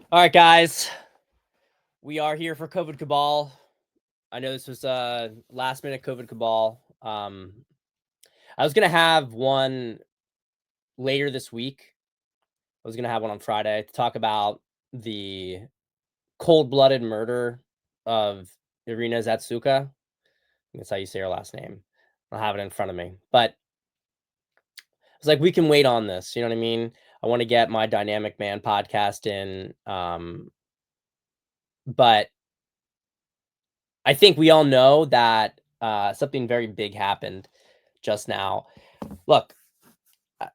All right, guys, we are here for COVID Cabal. I know this was a last minute COVID Cabal. I was gonna have one later this week. I was gonna have one on Friday to talk about the cold-blooded murder of Irina Zatsuka. That's how you say her last name. I'll have it in front of me, but it's like we can wait on this. You know what I mean? I want to get my Dynamic Man podcast in, but I think we all know that something very big happened just now. Look, uh,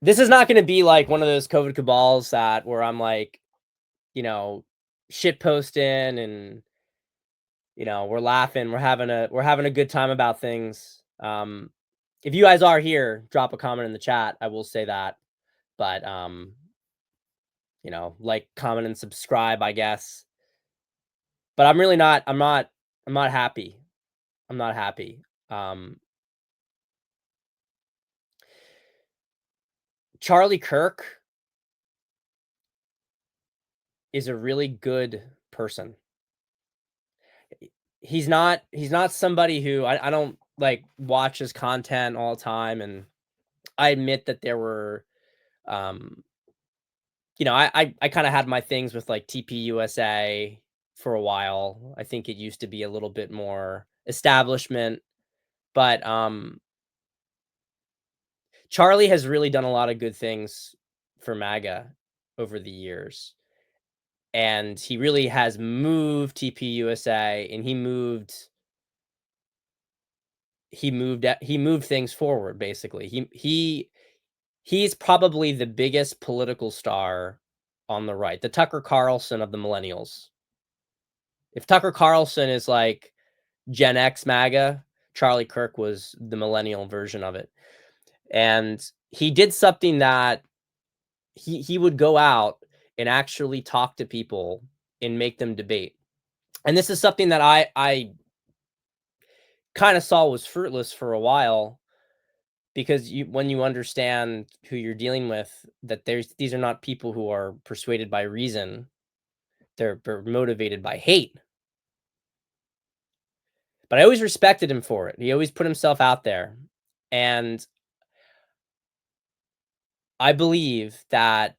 this is not going to be like one of those COVID cabals that where I'm like, you know, shit posting and we're laughing, we're having a good time about things. If you guys are here, drop a comment in the chat. I will say that, but like, comment, and subscribe, I guess. But I'm really not. I'm not happy. I'm not happy. Um, Charlie Kirk is a really good person. He's not somebody who I don't like watch his content all the time, and I admit that there were um I kind of had my things with like TPUSA for a while. I think it used to be a little bit more establishment, but Charlie has really done a lot of good things for MAGA over the years. And he really has moved TPUSA, and he moved things forward, basically. He's probably the biggest political star on the right, the Tucker Carlson of the millennials. If Tucker Carlson is like Gen X MAGA, Charlie Kirk was the millennial version of it. And he did something that he would go out and actually talk to people and make them debate. And this is something that I kind of saw was fruitless for a while, because when you understand who you're dealing with, that these are not people who are persuaded by reason. They're motivated by hate. But I always respected him for it. He always put himself out there. And I believe that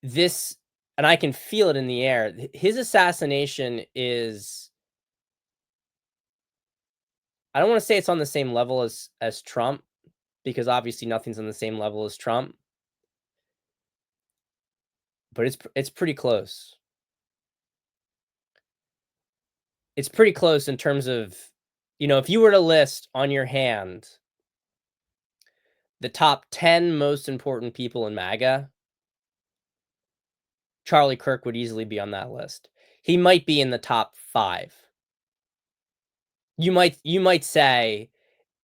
this, and I can feel it in the air, his assassination is, I don't want to say it's on the same level as Trump, because obviously nothing's on the same level as Trump, but it's pretty close. It's pretty close in terms of, if you were to list on your hand the top 10 most important people in MAGA, Charlie Kirk would easily be on that list. He might be in the top 5. You might say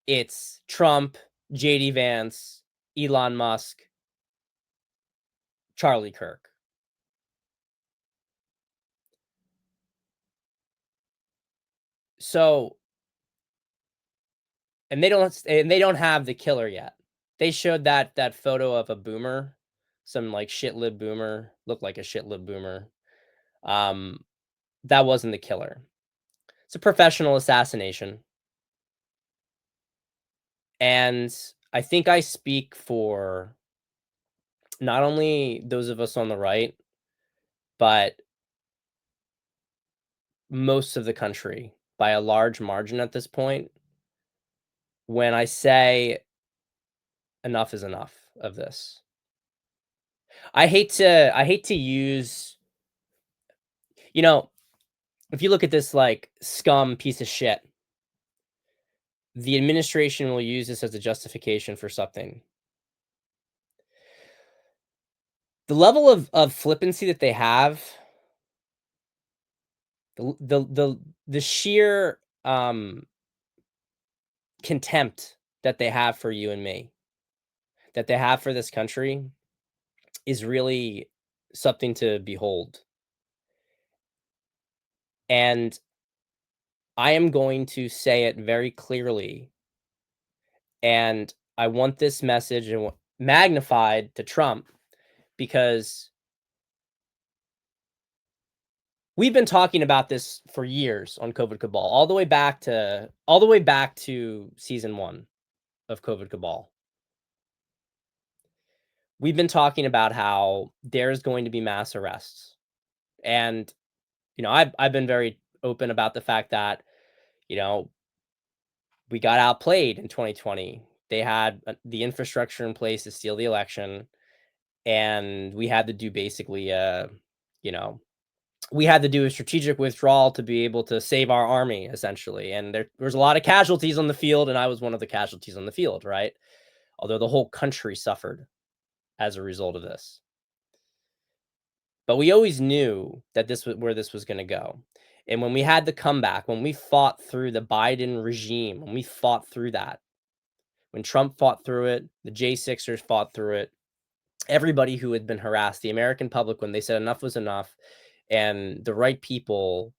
it's Trump, JD Vance, Elon Musk, Charlie Kirk. So, and they don't have the killer yet. They showed that photo of a boomer, some like shitlib boomer, looked like a shitlib boomer. Um, that wasn't the killer. It's a professional assassination. And I think I speak for not only those of us on the right, but most of the country by a large margin at this point when I say enough is enough of this. I hate to use, you know, if you look at this like scum piece of shit, the administration will use this as a justification for something. The level of flippancy that they have, the sheer contempt that they have for you and me, that they have for this country, is really something to behold. And I am going to say it very clearly, and I want this message magnified to Trump, because we've been talking about this for years on COVID Cabal, all the way back to season 1 of COVID Cabal. We've been talking about how there's going to be mass arrests. And, I've been very open about the fact that, you know, we got outplayed in 2020. They had the infrastructure in place to steal the election, and we had to do basically, you know, we had to do a strategic withdrawal to be able to save our army, essentially. And there was a lot of casualties on the field, and I was one of the casualties on the field, right? Although the whole country suffered as a result of this. But we always knew that this was where this was going to go. And when we had the comeback, when we fought through the Biden regime, when we fought through that, when Trump fought through it, the J6ers fought through it, everybody who had been harassed, the American public, when they said enough was enough, and the right people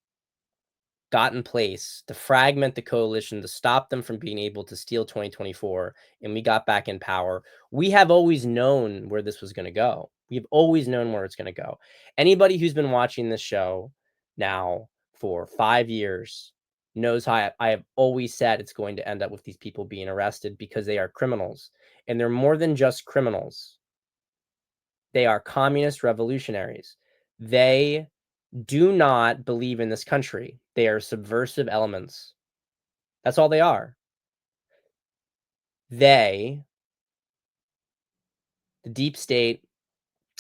got in place to fragment the coalition, to stop them from being able to steal 2024, and we got back in power. We have always known where this was going to go. We've always known where it's going to go. Anybody who's been watching this show now for 5 years knows how I have always said it's going to end up with these people being arrested because they are criminals. And they're more than just criminals. They are communist revolutionaries. They do not believe in this country. They are subversive elements. That's all they are. They, the deep state,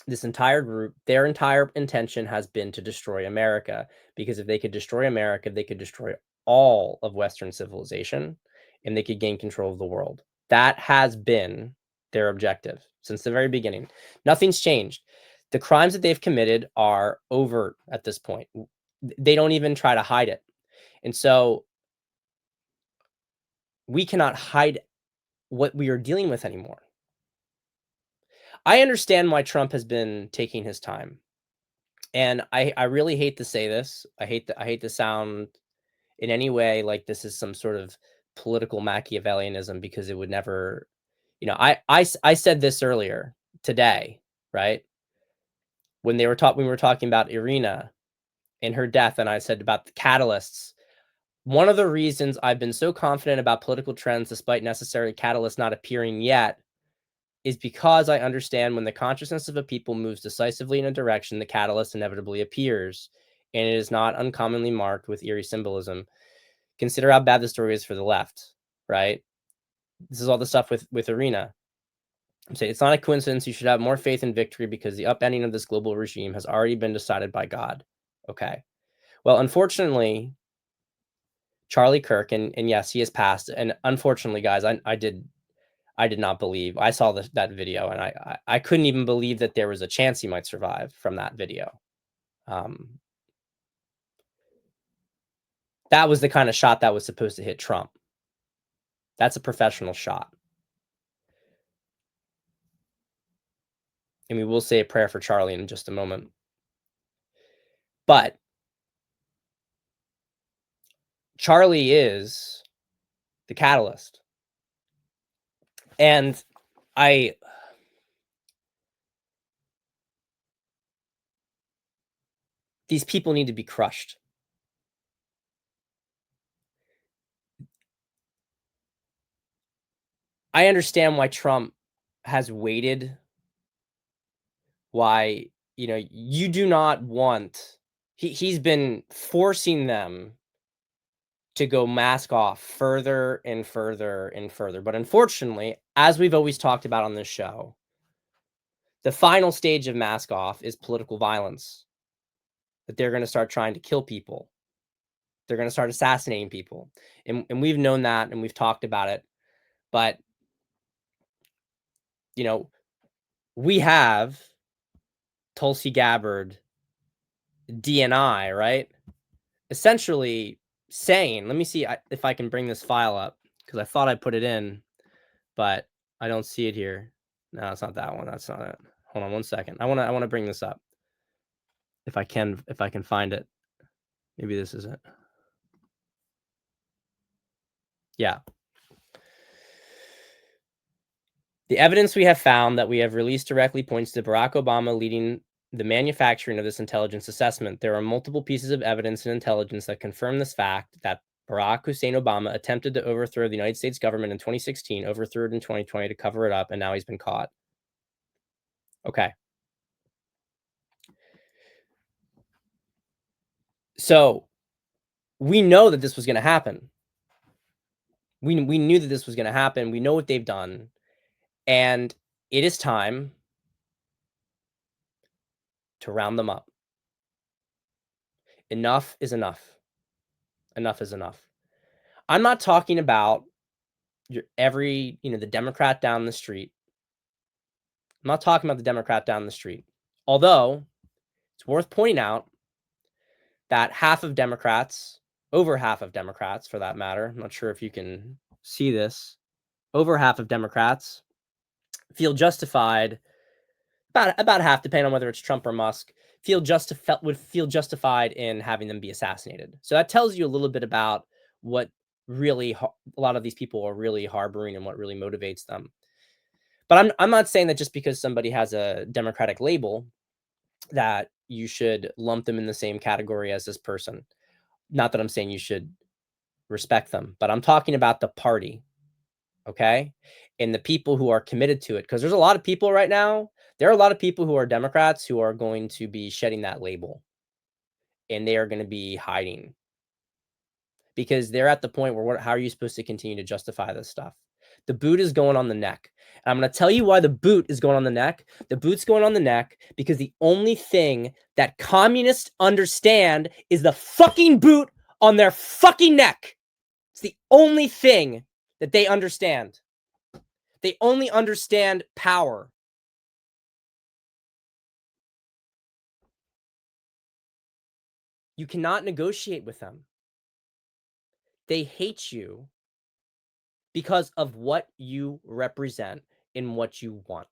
this entire group, their entire intention has been to destroy America, because if they could destroy America, they could destroy all of Western civilization, and they could gain control of the world. That has been their objective since the very beginning. Nothing's changed. The crimes that they've committed are overt at this point. They don't even try to hide it. And so we cannot hide what we are dealing with anymore. I understand why Trump has been taking his time. And I really hate to say this. I hate to sound in any way like this is some sort of political Machiavellianism, because it would never, I said this earlier today, right? When we were talking about Irina and her death, and I said about the catalysts. One of the reasons I've been so confident about political trends, despite necessary catalysts not appearing yet, is because I understand when the consciousness of a people moves decisively in a direction, the catalyst inevitably appears, and it is not uncommonly marked with eerie symbolism. Consider how bad the story is for the left, right? This is all the stuff with Irina. I'm saying it's not a coincidence. You should have more faith in victory because the upending of this global regime has already been decided by God. Okay. Well, unfortunately, Charlie Kirk, and yes, he has passed. And unfortunately, guys, I did not believe. I saw that video, and I couldn't even believe that there was a chance he might survive from that video. That was the kind of shot that was supposed to hit Trump. That's a professional shot. And we will say a prayer for Charlie in just a moment. But Charlie is the catalyst. And these people need to be crushed. I understand why Trump has waited. Why, you do not want, he's been forcing them to go mask off further and further and further. But unfortunately, as we've always talked about on this show, the final stage of mask off is political violence. That they're going to start trying to kill people. They're going to start assassinating people. And we've known that, and we've talked about it. But, we have Tulsi Gabbard, DNI, right? Essentially saying, let me see if I can bring this file up, because I thought I put it in, but I don't see it here. No, it's not that one. That's not it. Hold on one second. I want to bring this up. If I can find it. Maybe this is it. Yeah. The evidence we have found that we have released directly points to Barack Obama leading the manufacturing of this intelligence assessment. There are multiple pieces of evidence and intelligence that confirm this fact that Barack Hussein Obama attempted to overthrow the United States government in 2016, overthrew it in 2020 to cover it up, and now he's been caught. Okay. So we know that this was going to happen. We knew that this was going to happen. We know what they've done. And it is time to round them up. Enough is enough. Enough is enough. I'm not talking about the Democrat down the street. I'm not talking about the Democrat down the street. Although it's worth pointing out that half of Democrats, over half of Democrats for that matter, I'm not sure if you can see this, over half of Democrats feel justified, about half, depending on whether it's Trump or Musk, would feel justified in having them be assassinated. So that tells you a little bit about what really a lot of these people are really harboring and what really motivates them. But I'm not saying that just because somebody has a Democratic label that you should lump them in the same category as this person. Not that I'm saying you should respect them, but I'm talking about the party, okay? And the people who are committed to it, because there's a lot of people right now. There are a lot of people who are Democrats who are going to be shedding that label, and they are going to be hiding because they're at the point where how are you supposed to continue to justify this stuff? The boot is going on the neck. And I'm going to tell you why the boot is going on the neck. The boot's going on the neck because the only thing that communists understand is the fucking boot on their fucking neck. It's the only thing that they understand. They only understand power. You cannot negotiate with them. They hate you because of what you represent and what you want.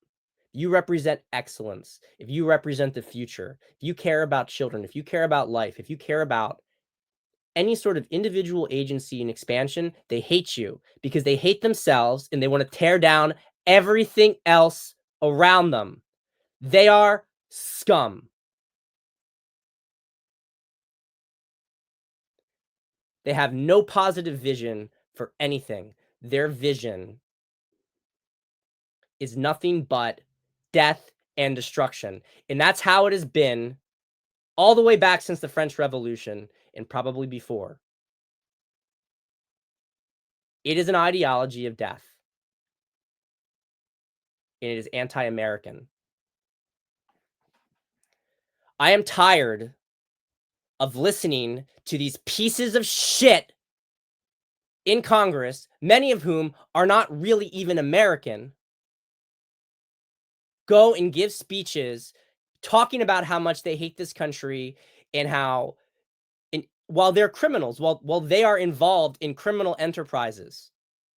You represent excellence. If you represent the future, if you care about children, if you care about life, if you care about any sort of individual agency and expansion, they hate you because they hate themselves and they want to tear down everything else around them. They are scum. They have no positive vision for anything. Their vision is nothing but death and destruction. And that's how it has been all the way back since the French Revolution and probably before. It is an ideology of death. And it is anti-American. I am tired of listening to these pieces of shit in Congress, many of whom are not really even American, go and give speeches talking about how much they hate this country and how, while they're criminals, while they are involved in criminal enterprises,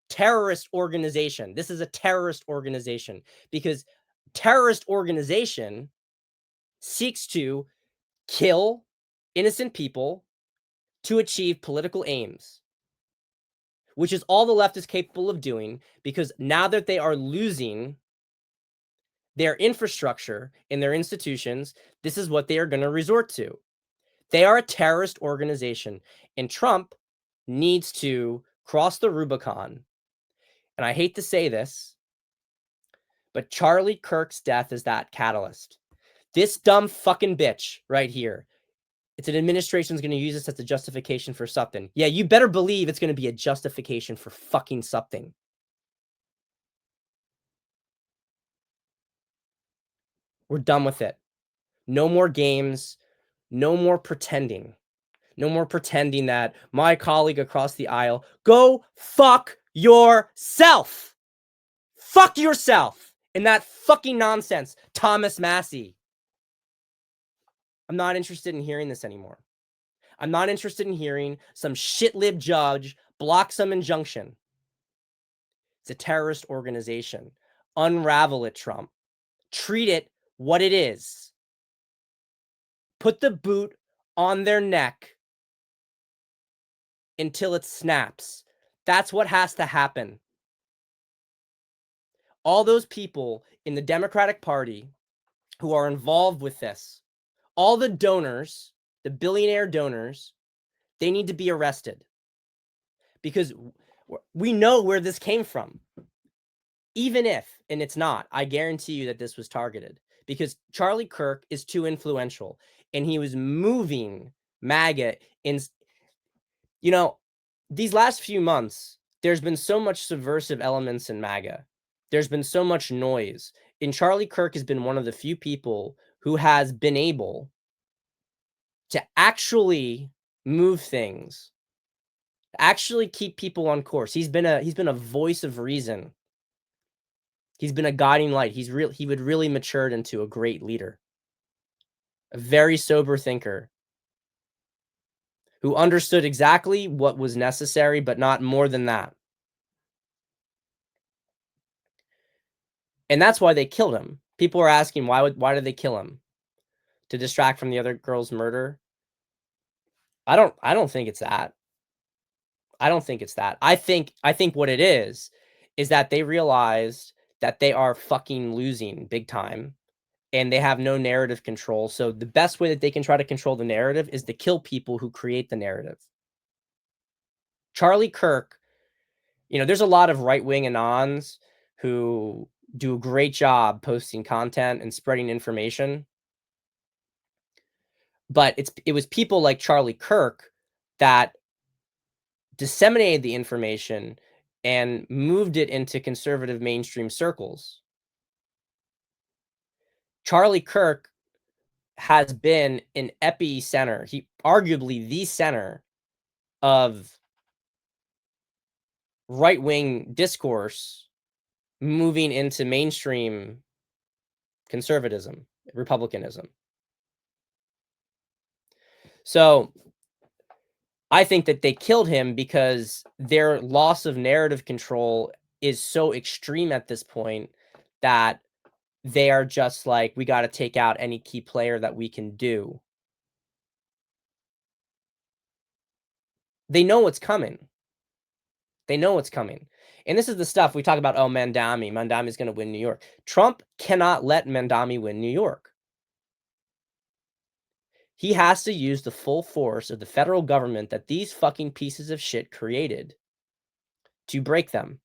terrorist organization. This is a terrorist organization because terrorist organization seeks to kill innocent people to achieve political aims, which is all the left is capable of doing because now that they are losing their infrastructure in their institutions, this is what they are going to resort to. They are a terrorist organization, and Trump needs to cross the Rubicon. And I hate to say this, but Charlie Kirk's death is that catalyst. This dumb fucking bitch right here. It's an administration's going to use this as a justification for something. Yeah, you better believe it's going to be a justification for fucking something. We're done with it. No more games. No more pretending. No more pretending that my colleague across the aisle, go fuck yourself. Fuck yourself. And that fucking nonsense, Thomas Massey. I'm not interested in hearing this anymore. I'm not interested in hearing some shitlib judge block some injunction. It's a terrorist organization. Unravel it, Trump. Treat it what it is. Put the boot on their neck until it snaps. That's what has to happen. All those people in the Democratic Party who are involved with this, all the donors, the billionaire donors, they need to be arrested because we know where this came from. Even if, and it's not, I guarantee you that this was targeted because Charlie Kirk is too influential and he was moving MAGA in, these last few months, there's been so much subversive elements in MAGA. There's been so much noise. And Charlie Kirk has been one of the few people who has been able to actually move things, actually keep people on course. He's been a voice of reason. He's been a guiding light. He would really matured into a great leader, a very sober thinker who understood exactly what was necessary, but not more than that. And that's why they killed him. People are asking why did they kill him? To distract from the other girl's murder? I don't think it's that. I don't think it's that. I think what it is that they realized that they are fucking losing big time and they have no narrative control. So the best way that they can try to control the narrative is to kill people who create the narrative. Charlie Kirk, there's a lot of right-wing anons who do a great job posting content and spreading information. But it was people like Charlie Kirk that disseminated the information and moved it into conservative mainstream circles. Charlie Kirk has been an epicenter, he arguably the center of right-wing discourse moving into mainstream conservatism, republicanism. So I think that they killed him because their loss of narrative control is so extreme at this point that they are just like, we got to take out any key player that we can do. They know what's coming. They know what's coming. And this is the stuff we talk about. Oh, Mandami is going to win New York. Trump cannot let Mandami win New York. He has to use the full force of the federal government that these fucking pieces of shit created to break them.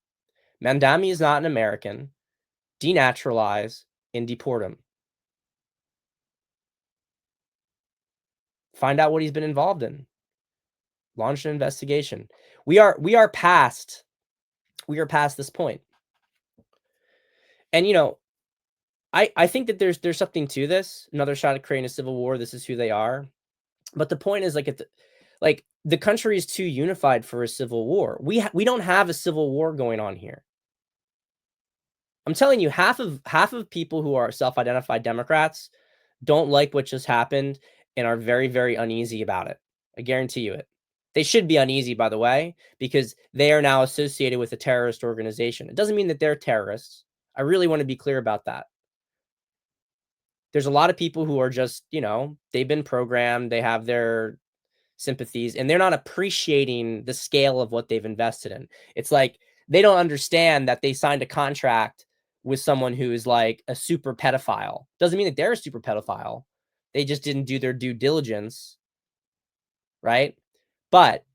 Mandami is not an American. Denaturalize and deport him. Find out what he's been involved in. Launch an investigation. We are past this point. And I think that there's something to this. Another shot at creating a civil war. This is who they are. But the point is, the country is too unified for a civil war. We don't have a civil war going on here. I'm telling you, half of people who are self-identified Democrats don't like what just happened and are very, very uneasy about it. I guarantee you it. They should be uneasy, by the way, because they are now associated with a terrorist organization. It doesn't mean that they're terrorists. I really want to be clear about that. There's a lot of people who are just, they've been programmed, they have their sympathies, and they're not appreciating the scale of what they've invested in. It's like they don't understand that they signed a contract with someone who is like a super pedophile. Doesn't mean that they're a super pedophile. They just didn't do their due diligence, right? But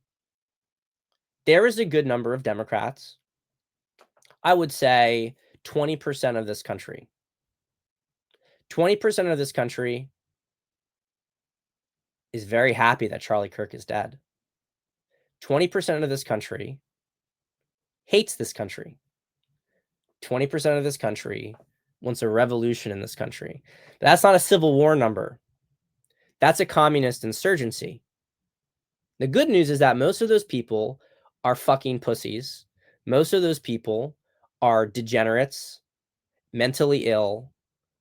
there is a good number of Democrats. I would say 20% of this country. 20% of this country is very happy that Charlie Kirk is dead. 20% of this country hates this country. 20% of this country wants a revolution in this country. But that's not a civil war number. That's a communist insurgency. The good news is that most of those people are fucking pussies. Most of those people are degenerates, mentally ill,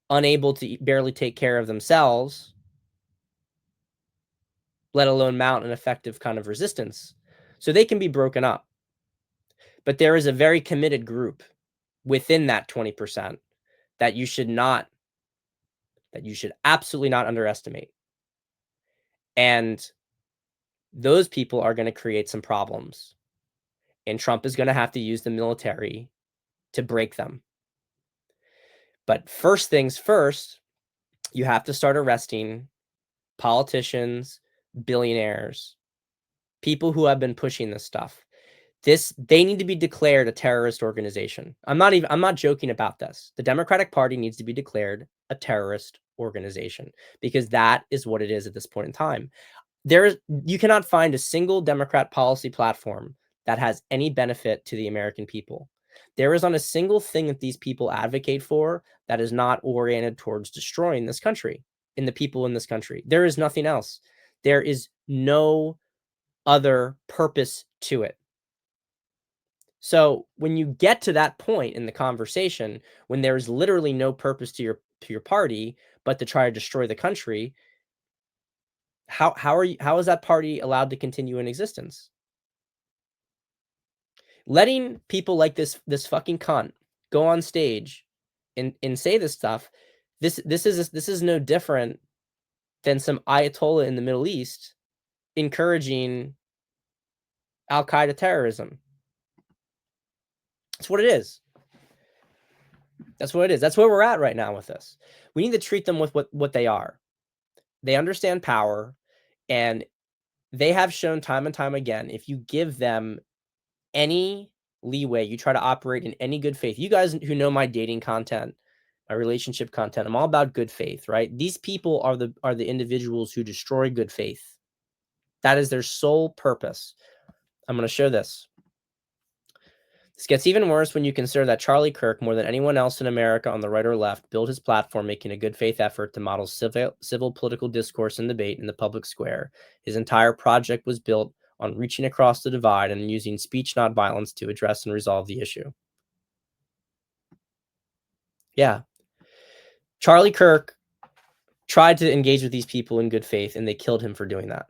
unable to barely take care of themselves, let alone mount an effective kind of resistance. So they can be broken up. But there is a very committed group within that 20% that you should absolutely not underestimate. And those people are going to create some problems. And Trump is going to have to use the military to break them. But first things first, you have to start arresting politicians, billionaires, people who have been pushing this stuff. They need to be declared a terrorist organization. I'm not joking about this. The Democratic Party needs to be declared a terrorist organization because that is what it is at this point in time. You cannot find a single Democrat policy platform that has any benefit to the American people. There is not a single thing that these people advocate for that is not oriented towards destroying this country and the people in this country. There is nothing else. There is no other purpose to it. So when you get to that point in the conversation, when there is literally no purpose to your party but to try to destroy the country, how is that party allowed to continue in existence? Letting people like this fucking cunt go on stage and say this stuff, this is no different than some Ayatollah in the Middle East encouraging Al-Qaeda terrorism. That's what it is. That's what it is. That's where we're at right now with this. We need to treat them with what they are. They understand power, and they have shown time and time again, if you give them any leeway, you try to operate in any good faith. You guys who know my dating content, my relationship content, I'm all about good faith, right? These people are the individuals who destroy good faith. That is their sole purpose. I'm going to show this. This gets even worse when you consider that Charlie Kirk, more than anyone else in America on the right or left, built his platform making a good faith effort to model civil political discourse and debate in the public square. His entire project was built on reaching across the divide and using speech, not violence, to address and resolve the issue. Yeah. Charlie Kirk tried to engage with these people in good faith, and they killed him for doing that.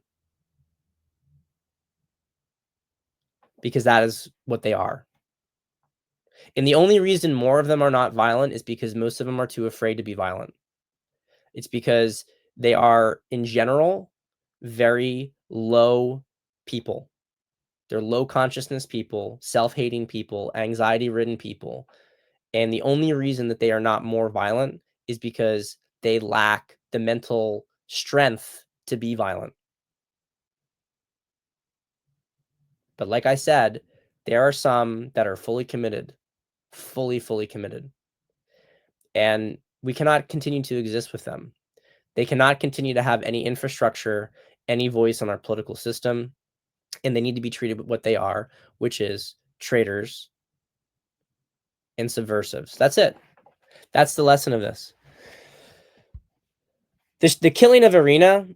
Because that is what they are. And the only reason more of them are not violent is because most of them are too afraid to be violent. It's because they are, in general, very low people. They're low consciousness people, self-hating people, anxiety-ridden people. And the only reason that they are not more violent is because they lack the mental strength to be violent. But like I said, there are some that are fully committed, fully committed. And we cannot continue to exist with them. They cannot continue to have any infrastructure, any voice on our political system, and they need to be treated with what they are, which is traitors and subversives. That's it. That's the lesson of this. The killing of Irina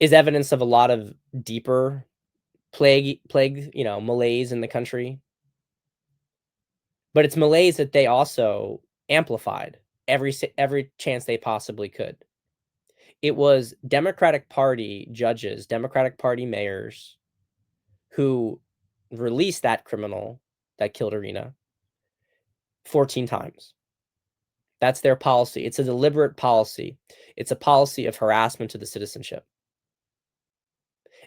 is evidence of a lot of deeper plague, malaise in the country. But it's malaise that they also amplified every chance they possibly could. It was Democratic Party judges, Democratic Party mayors who released that criminal that killed Irina 14 times. That's their policy. It's a deliberate policy. It's a policy of harassment to the citizenship.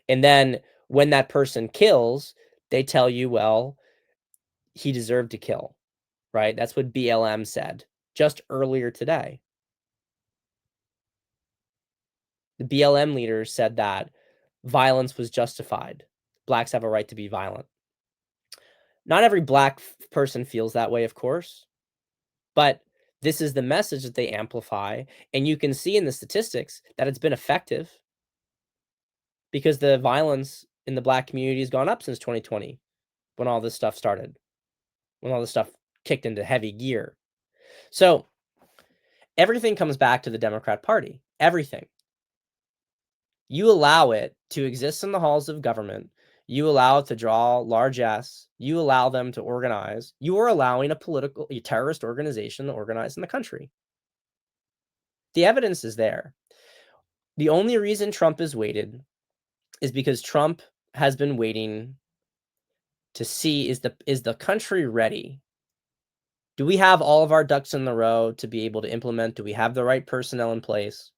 And then when that person kills, they tell you, well, he deserved to kill, right? That's what BLM said just earlier today. The BLM leaders said that violence was justified. Blacks have a right to be violent. Not every black person feels that way, of course, but this is the message that they amplify, and you can see in the statistics that it's been effective because the violence in the black community has gone up since 2020 when all this stuff started, when all this stuff kicked into heavy gear. So everything comes back to the Democrat Party. Everything. You allow it to exist in the halls of government. You allow it to draw largesse. You allow them to organize. You are allowing a terrorist organization to organize in the country. The evidence is there. The only reason Trump is waited is because Trump has been waiting to see, is the country ready? Do we have all of our ducks in the row to be able to implement? Do we have the right personnel in place?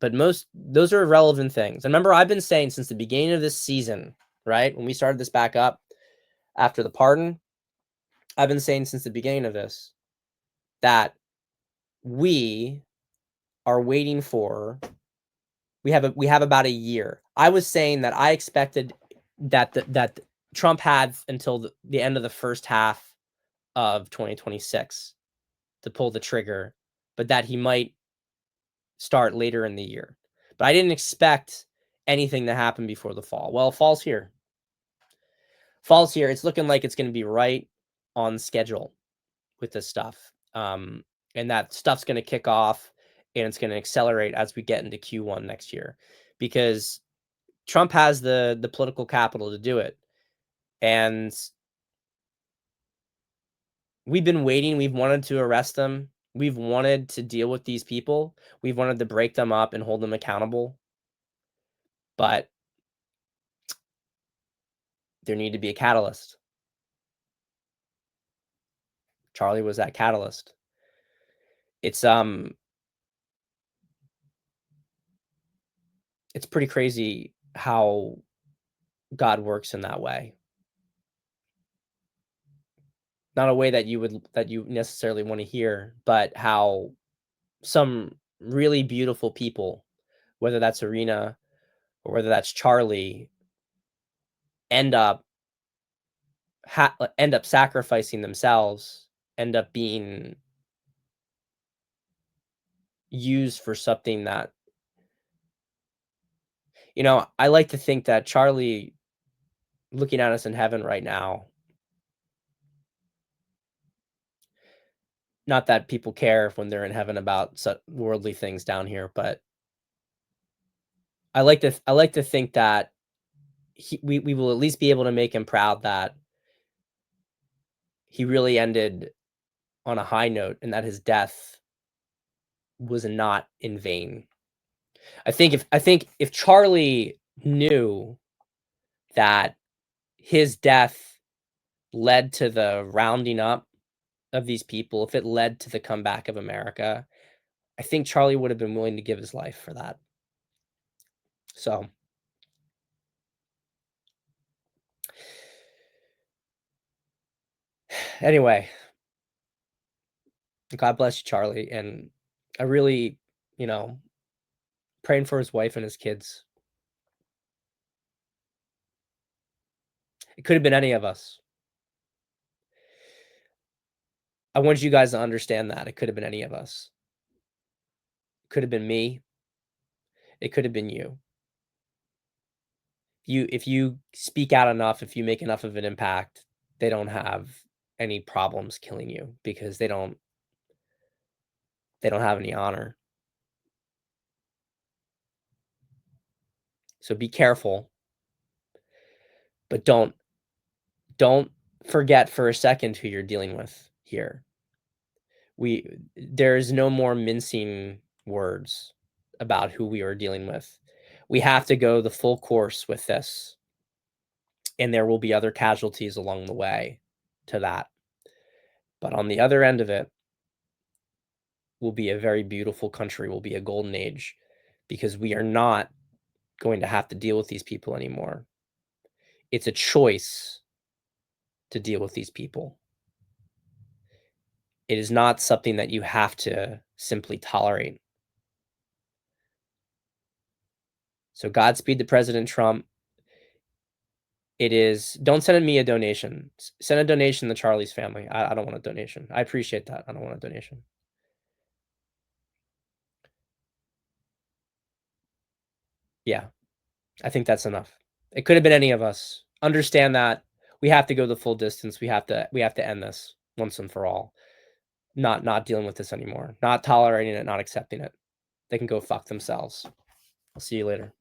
But those are irrelevant things. And remember, I've been saying since the beginning of this season, right? When we started this back up after the pardon, I've been saying since the beginning of this, that we are waiting for. We have about a year. I was saying that I expected that Trump had until the end of the first half of 2026 to pull the trigger, but that he might start later in the year. But I didn't expect anything to happen before the fall. Well, fall's here. Fall's here. It's looking like it's going to be right on schedule with this stuff. And that stuff's going to kick off and it's going to accelerate as we get into Q1 next year because Trump has the political capital to do it. And we've been waiting. We've wanted to arrest them. We've wanted to deal with these people. We've wanted to break them up and hold them accountable. But there need to be a catalyst. Charlie was that catalyst. It's pretty crazy how God works in that way. Not a way that you necessarily want to hear, but how some really beautiful people, whether that's Arena or whether that's Charlie, end up sacrificing themselves, end up being used for something that I like to think that Charlie looking at us in heaven right now, not that people care when they're in heaven about such worldly things down here, but I like to think that we will at least be able to make him proud that he really ended on a high note and that his death was not in vain. I think if Charlie knew that his death led to the rounding up of these people, if it led to the comeback of America, I think Charlie would have been willing to give his life for that. So anyway, God bless you, Charlie. And I really, praying for his wife and his kids. It could have been any of us. I want you guys to understand that. It could have been any of us. It could have been me. It could have been you. If you speak out enough, if you make enough of an impact, they don't have any problems killing you because they don't have any honor. So be careful, but don't forget for a second who you're dealing with here. There is no more mincing words about who we are dealing with. We have to go the full course with this, and there will be other casualties along the way to that. But on the other end of it will be a very beautiful country, will be a golden age, because we are not going to have to deal with these people anymore. It's a choice to deal with these people. It is not something that you have to simply tolerate. So Godspeed to President Trump. It is, don't send me a donation. Send a donation to Charlie's family. I don't want a donation. I appreciate that. I don't want a donation. Yeah, I think that's enough. It could have been any of us. Understand that we have to go the full distance. We have to end this once and for all. Not dealing with this anymore. Not tolerating it, not accepting it. They can go fuck themselves. I'll see you later.